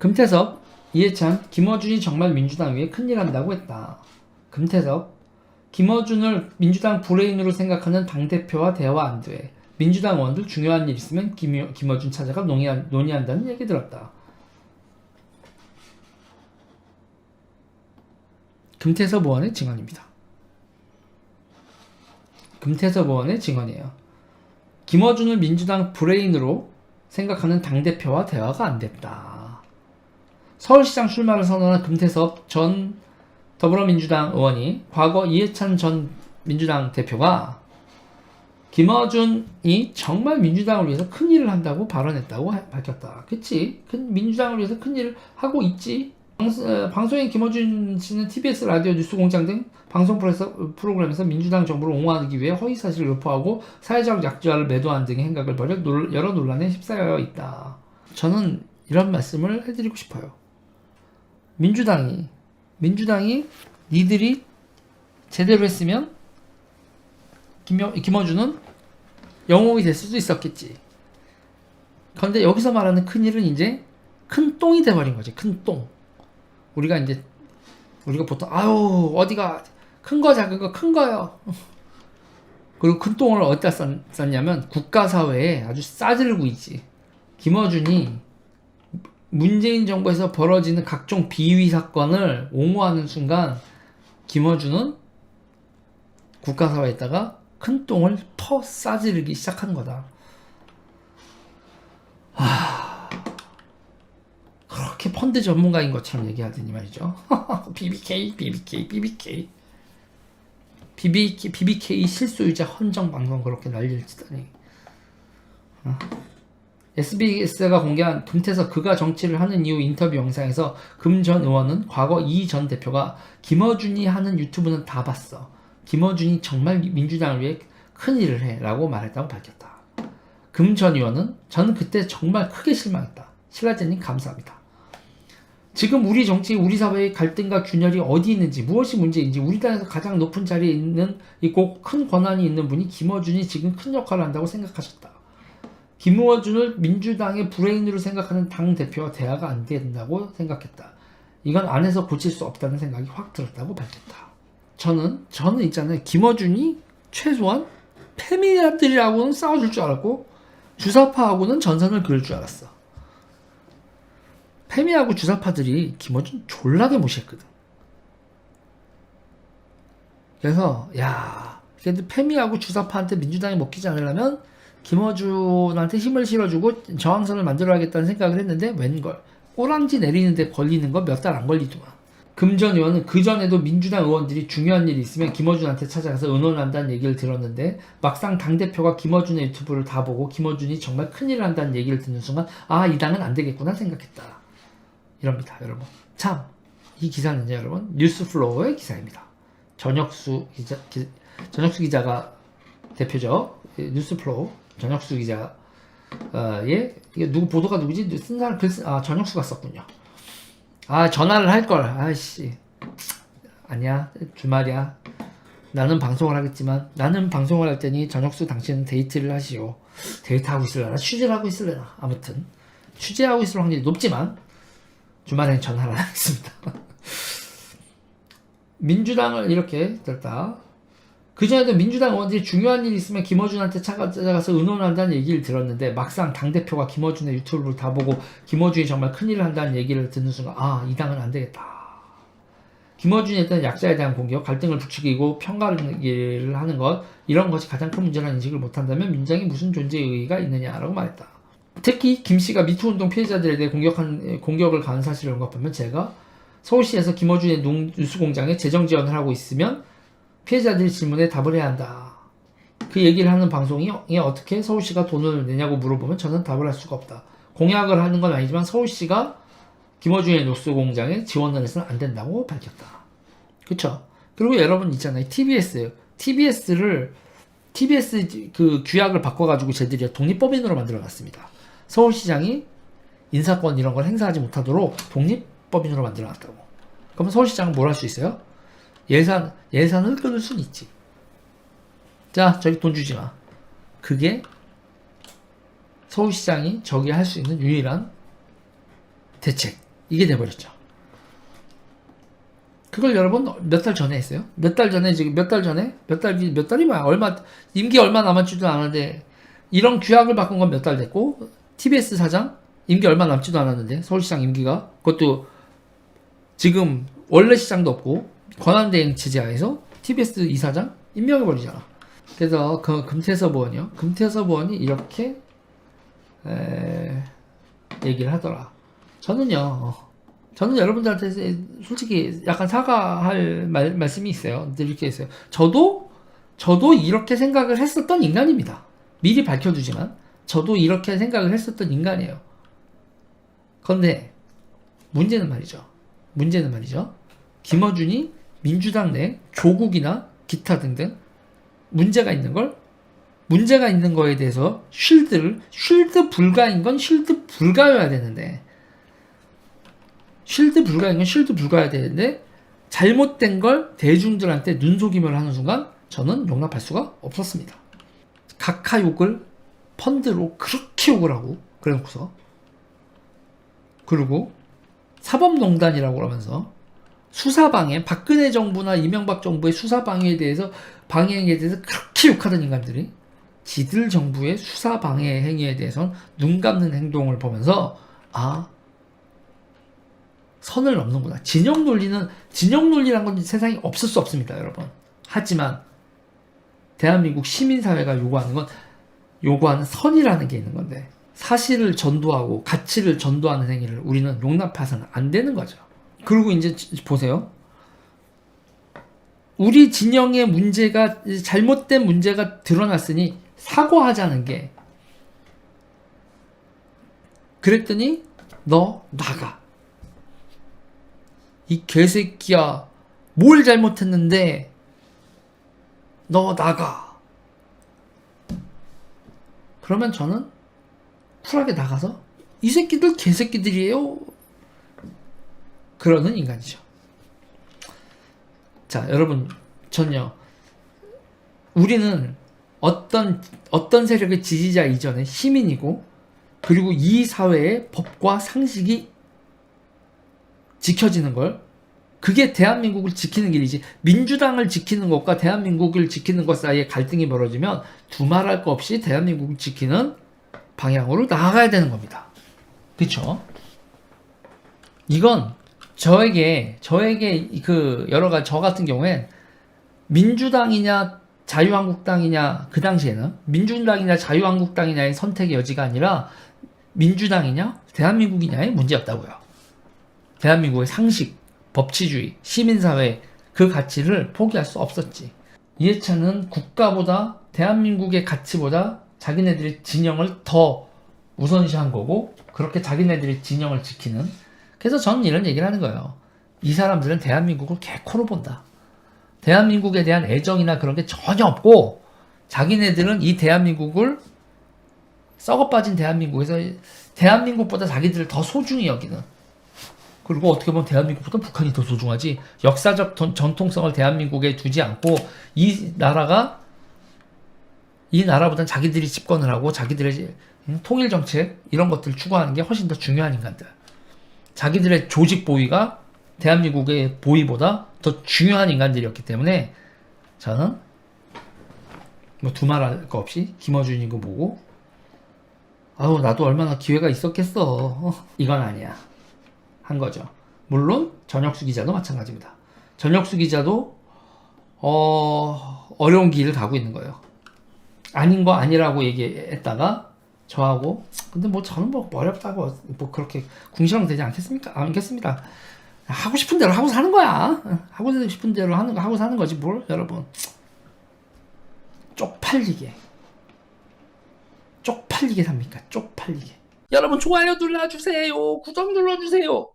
금태섭, 이해찬, 김어준이 정말 민주당 위에 큰일 한다고 했다. 금태섭, 김어준을 민주당 브레인으로 생각하는 당대표와 대화 안 돼. 민주당 의원들 중요한 일 있으면 김어준 찾아가 논의한다는 얘기 들었다. 금태섭 의원의 증언입니다. 금태섭 의원의 증언이에요. 김어준을 민주당 브레인으로 생각하는 당대표와 대화가 안 됐다. 서울시장 출마를 선언한 금태섭 전 더불어민주당 의원이 과거 이해찬 전 민주당 대표가 김어준이 정말 민주당을 위해서 큰일을 한다고 발언했다고 밝혔다. 그치? 민주당을 위해서 큰일을 하고 있지. 방송인 김어준 씨는 TBS 라디오 뉴스공장 등 방송 프로그램에서 민주당 정부를 옹호하기 위해 허위사실을 유포하고 사회적 약자를 매도한 등의 행각을 벌여 여러 논란에 휩싸여 있다. 저는 이런 말씀을 해드리고 싶어요. 민주당이 니들이 제대로 했으면 김어준은 영웅이 될 수도 있었겠지. 그런데 여기서 말하는 큰일은 이제 큰 똥이 돼버린 거지. 큰 똥. 우리가 보통 어디가 큰 거 작은 거 큰 거요. 그리고 큰 똥을 어디다 쌌냐면 국가사회에 아주 싸들고 있지. 김어준이 문재인 정부에서 벌어지는 각종 비위 사건을 옹호하는 순간 김어준은 국가사회에다가 큰 똥을 싸지르기 시작하는 거다. 그렇게 펀드 전문가인 것처럼 얘기하더니 말이죠. BBK 실소유자 헌정 방송 그렇게 난리를 치더니. SBS가 공개한 금태섭 그가 정치를 하는 이후 인터뷰 영상에서 금 전 의원은 과거 이 전 대표가 김어준이 하는 유튜브는 다 봤어. 김어준이 정말 민주당을 위해 큰일을 해 라고 말했다고 밝혔다. 금 전 의원은 저는 그때 정말 크게 실망했다. 신라제님 감사합니다. 지금 우리 정치, 우리 사회의 갈등과 균열이 어디 있는지, 무엇이 문제인지, 우리 당에서 가장 높은 자리에 있고 큰 권한이 있는 분이 김어준이 지금 큰 역할을 한다고 생각하셨다. 김어준을 민주당의 브레인으로 생각하는 당대표와 대화가 안 된다고 생각했다. 이건 안에서 고칠 수 없다는 생각이 확 들었다고 밝혔다. 저는 있잖아요. 김어준이 최소한 페미니스트들하고는 싸워줄 줄 알았고 주사파하고는 전선을 그을 줄 알았어. 페미하고 주사파들이 김어준 졸라게 무시했거든. 그래서 근데 페미하고 주사파한테 민주당이 먹히지 않으려면 김어준한테 힘을 실어주고 저항선을 만들어야겠다는 생각을 했는데 웬걸 꼬랑지 내리는데 걸리는 거 몇 달 안 걸리더만. 금 전 의원은 그전에도 민주당 의원들이 중요한 일이 있으면 김어준한테 찾아가서 의논한다는 얘기를 들었는데 막상 당대표가 김어준의 유튜브를 다 보고 김어준이 정말 큰일을 한다는 얘기를 듣는 순간 이 당은 안 되겠구나 생각했다. 이럽니다, 여러분. 참, 이 기사는요, 여러분, 뉴스플로우의 기사입니다. 전혁수 기자가 대표죠. 뉴스플로우 전혁수 기자의 이게 보도가 누구지? 쓴 사람 전혁수가 썼군요. 전화를 할 걸. 아니야, 주말이야. 나는 방송을 하겠지만 나는 방송을 할 테니 전혁수 당신은 데이트를 하시오. 데이트하고 있을래나 취재를 하고 있을래나 아무튼 취재하고 있을 확률이 높지만 주말엔 전화를 하겠습니다. 민주당을 이렇게 됐다. 그전에도 민주당 의원들이 중요한 일이 있으면 김어준한테 찾아가서 의논한다는 얘기를 들었는데 막상 당대표가 김어준의 유튜브를 다 보고 김어준이 정말 큰일을 한다는 얘기를 듣는 순간 이 당은 안 되겠다. 김어준에 대한 약자에 대한 공격, 갈등을 부추기고 평가를 하는 것 이런 것이 가장 큰 문제라는 인식을 못한다면 민주당이 무슨 존재의 의의가 있느냐라고 말했다. 특히 김씨가 미투운동 피해자들에 대해 공격을 가한 사실을 언급하면 제가 서울시에서 김어준의 뉴스공장에 재정 지원을 하고 있으면 피해자들이 질문에 답을 해야 한다. 그 얘기를 하는 방송이 어떻게 서울시가 돈을 내냐고 물어보면 저는 답을 할 수가 없다. 공약을 하는 건 아니지만 서울시가 김어준의 뉴스공장에 지원을 해서는 안 된다고 밝혔다. 그쵸? 그리고 여러분 있잖아요. TBS 그 규약을 바꿔가지고 쟤들이 독립법인으로 만들어놨습니다. 서울시장이 인사권 이런 걸 행사하지 못하도록 독립법인으로 만들어놨다고. 그러면 서울시장은 뭘 할 수 있어요? 예산을 끊을 수는 있지. 자, 저기 돈 주지 마. 그게 서울시장이 저기 할 수 있는 유일한 대책. 이게 돼버렸죠. 그걸 여러분 몇 달 전에 했어요. 몇 달 전에 지금 몇 달이 뭐야? 임기 얼마 남았지도 않았는데 이런 규약을 바꾼 건 몇 달 됐고 TBS 사장 임기 얼마 남지도 않았는데 서울시장 임기가 그것도 지금 원래 시장도 없고 권한대행 체제하에서 TBS 이사장 임명해버리잖아. 그래서 그 금태섭 의원이 이렇게 얘기를 하더라. 저는 여러분들한테 솔직히 약간 사과할 말씀이 있어요. 이렇게 했어요. 저도 이렇게 생각을 했었던 인간입니다. 미리 밝혀두지만 저도 이렇게 생각을 했었던 인간이에요. 그런데 문제는 말이죠. 김어준이 민주당 내 조국이나 기타 등등 문제가 있는 거에 대해서 쉴드 불가인 건 쉴드 불가여야 되는데 잘못된 걸 대중들한테 눈속임을 하는 순간 저는 용납할 수가 없었습니다. 각하 욕을 펀드로 그렇게 욕을 하고 그래놓고서 그리고 사법농단이라고 그러면서 수사방해 박근혜 정부나 이명박 정부의 수사방해에 대해서 그렇게 욕하던 인간들이 지들 정부의 수사방해 행위에 대해서는 눈 감는 행동을 보면서 선을 넘는구나. 진영 논리란 건 세상에 없을 수 없습니다, 여러분. 하지만 대한민국 시민사회가 요구하는 선이라는 게 있는 건데 사실을 전도하고 가치를 전도하는 행위를 우리는 용납해서는 안 되는 거죠. 그리고 이제 보세요. 우리 진영의 잘못된 문제가 드러났으니 사과하자는 게 그랬더니 너 나가. 이 개새끼야 뭘 잘못했는데 너 나가. 그러면 저는 쿨하게 나가서 이 새끼들 개새끼들이에요 그러는 인간이죠. 자 여러분 우리는 어떤 세력의 지지자 이전에 시민이고 그리고 이 사회의 법과 상식이 지켜지는 걸 그게 대한민국을 지키는 길이지 민주당을 지키는 것과 대한민국을 지키는 것 사이에 갈등이 벌어지면 두말할 거 없이 대한민국을 지키는 방향으로 나아가야 되는 겁니다. 그쵸? 이건 저에게 여러 가지 저 같은 경우엔 민주당이냐 자유한국당이냐 그 당시에는 민주당이냐 자유한국당이냐의 선택의 여지가 아니라 민주당이냐 대한민국이냐의 문제였다고요. 대한민국의 상식, 법치주의, 시민사회 그 가치를 포기할 수 없었지. 이해찬은 국가보다 대한민국의 가치보다 자기네들의 진영을 더 우선시한 거고 그렇게 자기네들의 진영을 지키는 그래서 저는 이런 얘기를 하는 거예요. 이 사람들은 대한민국을 개코로 본다. 대한민국에 대한 애정이나 그런 게 전혀 없고 자기네들은 이 대한민국을 썩어빠진 대한민국에서 대한민국보다 자기들을 더 소중히 여기는 그리고 어떻게 보면 대한민국보다 북한이 더 소중하지 역사적 전통성을 대한민국에 두지 않고 이 나라보다는 자기들이 집권을 하고 자기들의 통일 정책 이런 것들을 추구하는 게 훨씬 더 중요한 인간들. 자기들의 조직 보위가 대한민국의 보위보다 더 중요한 인간들이었기 때문에 저는 뭐 두말할 거 없이 김어준이 거 보고 나도 얼마나 기회가 있었겠어. 이건 아니야. 한 거죠. 물론 전혁수 기자도 마찬가지입니다. 전혁수 기자도 어려운 길을 가고 있는 거예요. 아닌 거 아니라고 얘기했다가 저하고 근데 뭐 저는 뭐 어렵다고 뭐 그렇게 궁시렁 되지 않겠습니다. 하고 싶은 대로 하고 사는 거야. 하고 싶은 대로 하고 사는 거지 뭘 여러분. 쪽팔리게 삽니까? 쪽팔리게. 여러분 좋아요 눌러주세요. 구독 눌러주세요.